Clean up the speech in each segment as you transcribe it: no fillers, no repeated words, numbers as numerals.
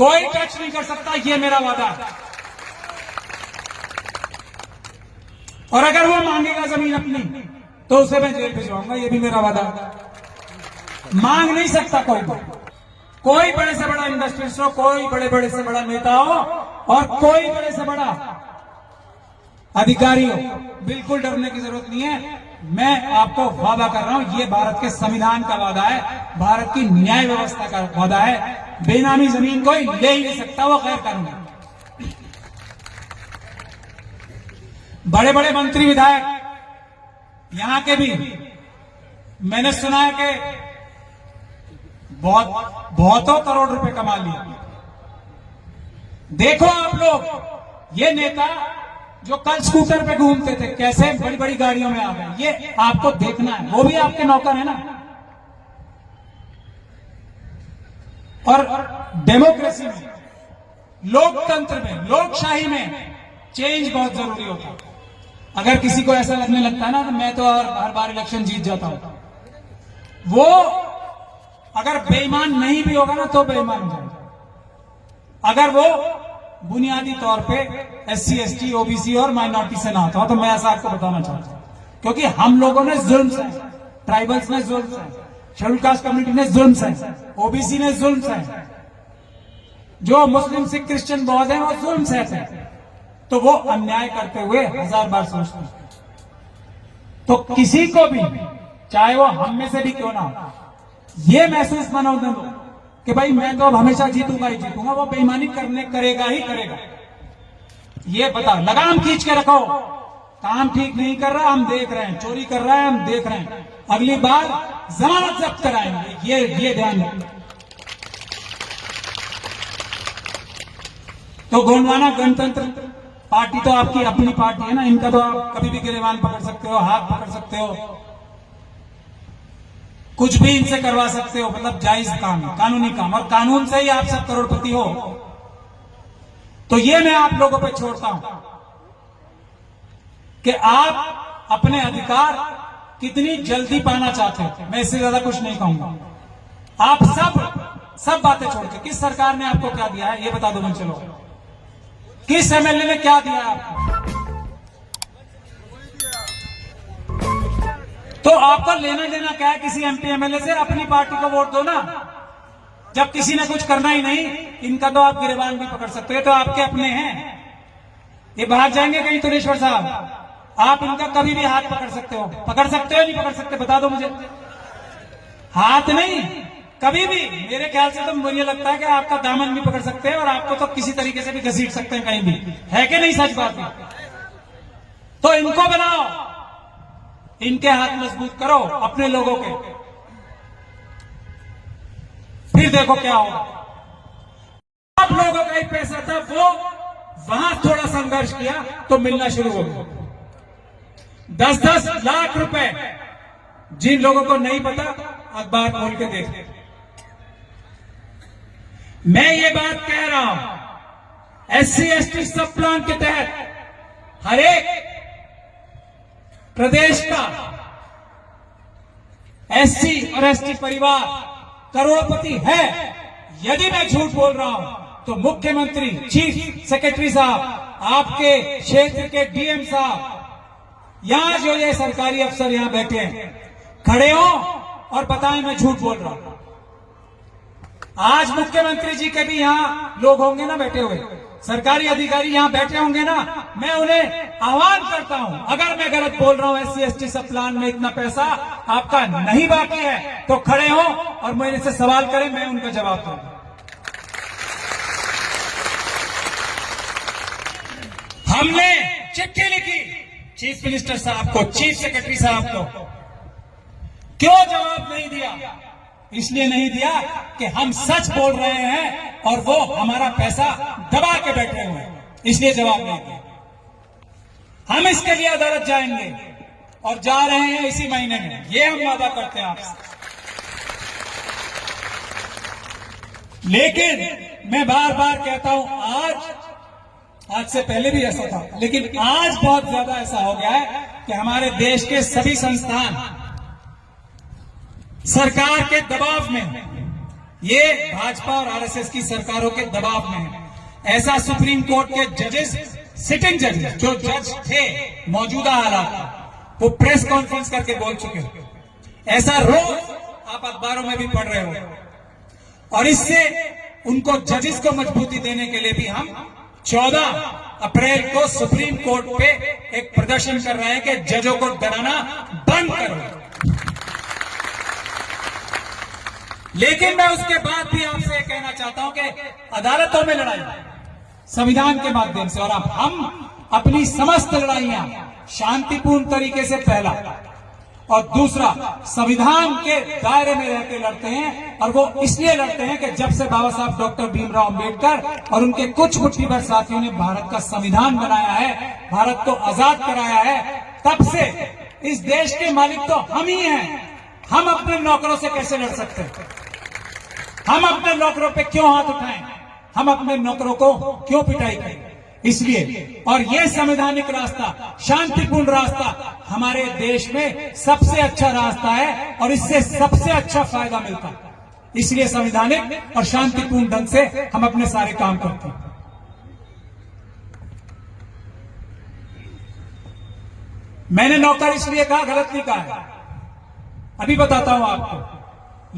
कोई टच नहीं कर सकता, ये मेरा वादा है। और अगर वो मांगेगा जमीन अपनी तो उसे मैं जेल भिजवाऊंगा, ये भी मेरा वादा है। मांग नहीं सकता कोई बड़े से बड़ा इंडस्ट्रियलिस्ट हो, कोई बड़े से बड़ा नेता हो और कोई बड़े से बड़ा अधिकारी हो, बिल्कुल डरने की जरूरत नहीं है। मैं आपको वादा कर रहा हूं, ये भारत के संविधान का वादा है, भारत की न्याय व्यवस्था का वादा है। बेनामी जमीन कोई ले ही नहीं सकता, वो गैर कानूनी। बड़े बड़े मंत्री विधायक यहां के भी मैंने सुना है कि बहुतों करोड़ रुपए कमा लिया। देखो आप लोग, ये नेता जो कल स्कूटर पे घूमते थे कैसे बड़ी बड़ी गाड़ियों में आ गए, ये आपको देखना है। वो भी आपके नौकर है ना। और डेमोक्रेसी में, लोकतंत्र में, लोकशाही में चेंज बहुत जरूरी होता है। अगर किसी को ऐसा लगने लगता है ना तो मैं तो हर बार इलेक्शन जीत जाता हूं, वो अगर बेईमान नहीं भी होगा ना तो बेईमान हो जाएगा। अगर वो बुनियादी तौर पे SC ST OBC और माइनॉरिटी से ना आता हो, तो मैं ऐसा आपको बताना चाहता हूं, क्योंकि हम लोगों ने जुल्म सहे, ट्राइबल्स ने जुल्म सहे, शेड्यूल कास्ट कम्युनिटी ने जुल्म सहे, OBC ने जुल्म सहे, जो मुस्लिम सिख क्रिश्चियन बौद्ध हैं वो जुल्म सहते हैं। तो वो अन्याय करते हुए 1000 बार सोचते हैं। तो किसी को भी, चाहे वो हम में से भी क्यों ना हो, ये महसूस मना दो कि भाई मैं तो अब हमेशा जीतूंगा ही जीतूंगा, वो बेईमानी करेगा ही करेगा। ये बता, लगाम खींच के रखो। काम ठीक नहीं कर रहा, हम देख रहे हैं, चोरी कर रहा है, हम देख रहे हैं, अगली बार जमानत जब्त कराएंगे, ये ध्यान रखना। तो गोंडवाना गणतंत्र पार्टी तो आपकी अपनी पार्टी है ना, इनका तो आप कभी भी गिरेबान पकड़ सकते हो, हाथ पकड़ सकते हो, कुछ भी इनसे करवा सकते हो, मतलब जायज काम, कानूनी काम, और कानून से ही आप सब करोड़पति हो। तो ये मैं आप लोगों पे छोड़ता हूं कि आप अपने अधिकार कितनी जल्दी पाना चाहते हो। मैं इससे ज्यादा कुछ नहीं कहूंगा। आप सब बातें छोड़ के, किस सरकार ने आपको क्या दिया है ये बता दो। मैं चलो, किस MLA ने क्या दिया है आपको? तो आपको लेना देना क्या है किसी MP MLA से? अपनी पार्टी को वोट दो ना। जब किसी ने कुछ करना ही नहीं, इनका तो आप गिरबान भी पकड़ सकते हो, तो आपके अपने हैं। ये बाहर जाएंगे कहीं तुरेश्वर साहब, आप इनका कभी भी हाथ पकड़ सकते हो नहीं पकड़ सकते? बता दो मुझे। हाथ नहीं, कभी भी। मेरे ख्याल से तो मुझे लगता है कि आपका दामन भी पकड़ सकते हैं और आपको तो किसी तरीके से भी घसीट सकते हैं कहीं भी, है कि नहीं? सच बात है। तो इनको बनाओ, इनके हाथ मजबूत करो अपने लोगों के, फिर देखो क्या होगा। आप लोगों का ही पैसा था, वो वहां थोड़ा संघर्ष किया तो मिलना शुरू हो गया। 10-10 लाख रुपए, जिन लोगों को नहीं पता अखबार खोल के देख। मैं ये बात कह रहा हूं, SC ST सब प्लान के तहत हर एक प्रदेश का SC और ST परिवार करोड़पति है। यदि मैं झूठ बोल रहा हूं तो मुख्यमंत्री, चीफ सेक्रेटरी साहब, आपके क्षेत्र के DM साहब, यहां जो ये सरकारी अफसर यहां बैठे हैं, खड़े हो और बताएं मैं झूठ बोल रहा हूं। आज मुख्यमंत्री जी के भी यहां लोग होंगे ना बैठे हुए, सरकारी अधिकारी यहां बैठे होंगे ना, मैं उन्हें आह्वान करता हूं, अगर मैं गलत बोल रहा हूं, SC ST सब प्लान में इतना पैसा आपका नहीं बाकी है, तो खड़े हो और मेरे से सवाल करें, मैं उनका जवाब दूंगा। हमने चिट्ठी लिखी चीफ मिनिस्टर साहब को, चीफ सेक्रेटरी साहब को, क्यों जवाब नहीं दिया? इसलिए नहीं दिया कि हम सच बोल रहे हैं और वो हमारा पैसा दबा के बैठे हुए हैं, इसलिए जवाब नहीं दिया। हम इसके लिए अदालत जाएंगे और जा रहे हैं इसी महीने में, ये हम वादा करते हैं आपसे। लेकिन मैं बार बार कहता हूं, आज से पहले भी ऐसा था, लेकिन आज बहुत ज्यादा ऐसा हो गया है कि हमारे देश के सभी संस्थान सरकार के दबाव में, ये भाजपा और आरएसएस की सरकारों के दबाव में है। ऐसा सुप्रीम कोर्ट के जजेस, सिटिंग जजेस, जो जज थे मौजूदा हालात में, वो प्रेस कॉन्फ्रेंस करके बोल चुके हो। ऐसा रोज आप अखबारों में भी पढ़ रहे हो। और इससे उनको जजेस को मजबूती देने के लिए भी हम 14 अप्रैल को सुप्रीम कोर्ट पे एक प्रदर्शन कर रहे हैं कि जजों को डराना बंद करो। लेकिन मैं उसके बाद भी आपसे कहना चाहता हूं कि अदालतों में लड़ाई संविधान के माध्यम से, और अब हम अपनी समस्त लड़ाइयां शांतिपूर्ण तरीके से, पहला, और दूसरा संविधान के दायरे में रहकर लड़ते हैं। और वो इसलिए लड़ते हैं कि जब से बाबा साहब डॉक्टर भीमराव अंबेडकर और उनके कुछ मुट्ठी भर साथियों ने भारत का संविधान बनाया है, भारत को आजाद कराया है, तब से इस देश के मालिक तो हम ही हैं। हम अपने नौकरों से कैसे लड़ सकते हैं? हम अपने नौकरों पे क्यों हाथ उठाएं? हम अपने नौकरों को क्यों पिटाई करें? इसलिए, और ये संवैधानिक रास्ता, शांतिपूर्ण रास्ता हमारे देश में सबसे अच्छा रास्ता है और इससे सबसे अच्छा फायदा मिलता है। इसलिए संवैधानिक और शांतिपूर्ण ढंग से हम अपने सारे काम करते हैं। मैंने नौकर इसलिए कहा, गलत नहीं कहा है, अभी बताता हूं आपको।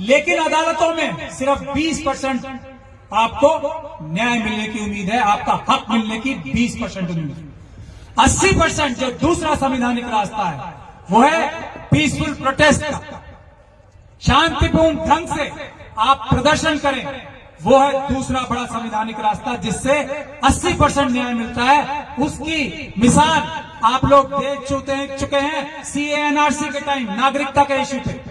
लेकिन अदालतों में सिर्फ 20% आपको न्याय मिलने की उम्मीद है, आपका हक मिलने की 20% उम्मीद है। 80% जो दूसरा संवैधानिक रास्ता है वो है पीसफुल प्रोटेस्ट का, शांतिपूर्ण ढंग से आप प्रदर्शन करें, वो है दूसरा बड़ा संवैधानिक रास्ता जिससे 80% न्याय मिलता है। उसकी मिसाल आप लोग देख चुके हैं सीए एनआरसी के टाइम, नागरिकता के इश्यू पे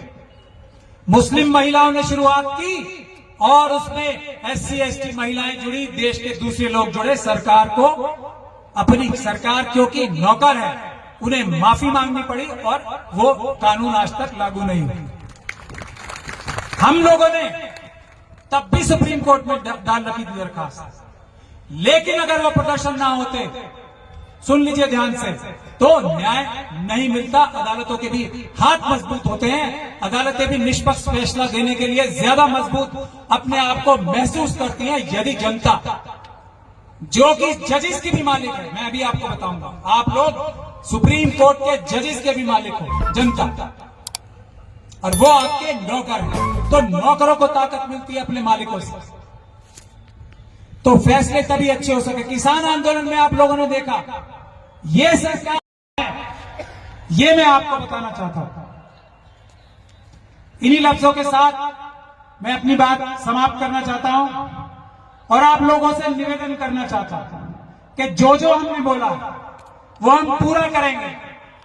मुस्लिम महिलाओं ने शुरुआत की और उसमें एससी एसटी महिलाएं जुड़ी, देश के दूसरे लोग जुड़े। सरकार को, अपनी सरकार क्योंकि नौकर है, उन्हें माफी मांगनी पड़ी और वो कानून आज तक लागू नहीं हुई। हम लोगों ने तब भी सुप्रीम कोर्ट में डाल रखी थी दरखास्त, लेकिन अगर वो प्रदर्शन ना होते, सुन लीजिए ध्यान से, तो न्याय नहीं मिलता। अदालतों के भी हाथ मजबूत होते हैं, अदालतें भी निष्पक्ष फैसला देने के लिए ज्यादा मजबूत अपने आप को महसूस करती हैं यदि जनता, जो कि जजेस की भी मालिक है, मैं अभी आपको बताऊंगा, आप लोग सुप्रीम कोर्ट के जजेस के भी मालिक हो, जनता, और वो आपके नौकर हैं। तो नौकरों को ताकत मिलती है अपने मालिकों से, तो फैसले तभी अच्छे हो सके। किसान आंदोलन में आप लोगों ने देखा, ये सरकार है, ये मैं आपको बताना चाहता हूं। इन्हीं लफ्जों के साथ मैं अपनी बात समाप्त करना चाहता हूं और आप लोगों से निवेदन करना चाहता हूं कि जो जो हमने बोला वो हम पूरा करेंगे।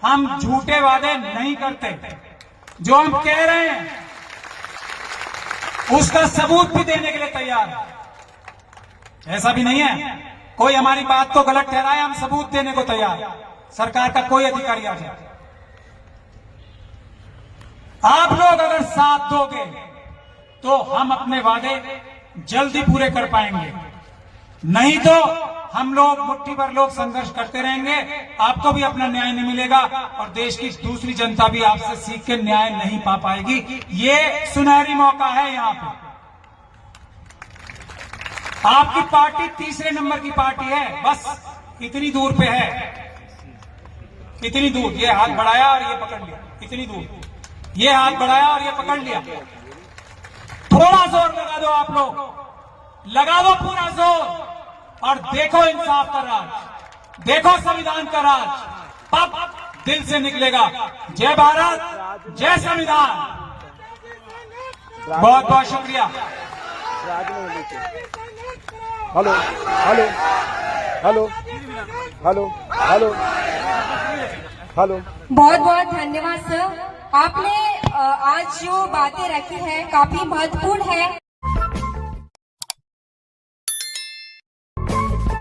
हम झूठे वादे नहीं करते, जो हम कह रहे हैं उसका सबूत भी देने के लिए तैयार है। ऐसा भी नहीं है कोई हमारी बात को गलत ठहराए, हम सबूत देने को तैयार। सरकार का कोई अधिकारी आ जाए, आप लोग अगर साथ दोगे तो हम अपने वादे जल्दी पूरे कर पाएंगे, नहीं तो हम लोग मुट्ठी भर लोग संघर्ष करते रहेंगे, आपको भी अपना न्याय नहीं मिलेगा और देश की दूसरी जनता भी आपसे सीख के न्याय नहीं पा पाएगी। ये सुनहरी मौका है। यहां पे आपकी पार्टी तीसरे नंबर की पार्टी है, बस इतनी दूर पे है, इतनी दूर। ये हाथ बढ़ाया और ये पकड़ लिया, इतनी दूर। ये हाथ बढ़ाया और ये पकड़ लिया। थोड़ा जोर लगा दो, आप लोग लगा दो पूरा जोर और देखो इंसाफ का राज, देखो संविधान का राज, तब दिल से निकलेगा जय भारत, जय संविधान। बहुत बहुत शुक्रिया। Hello hello hello hello hello hello. बहुत बहुत धन्यवाद सर, आपने आज जो बातें रखी है काफी महत्वपूर्ण है।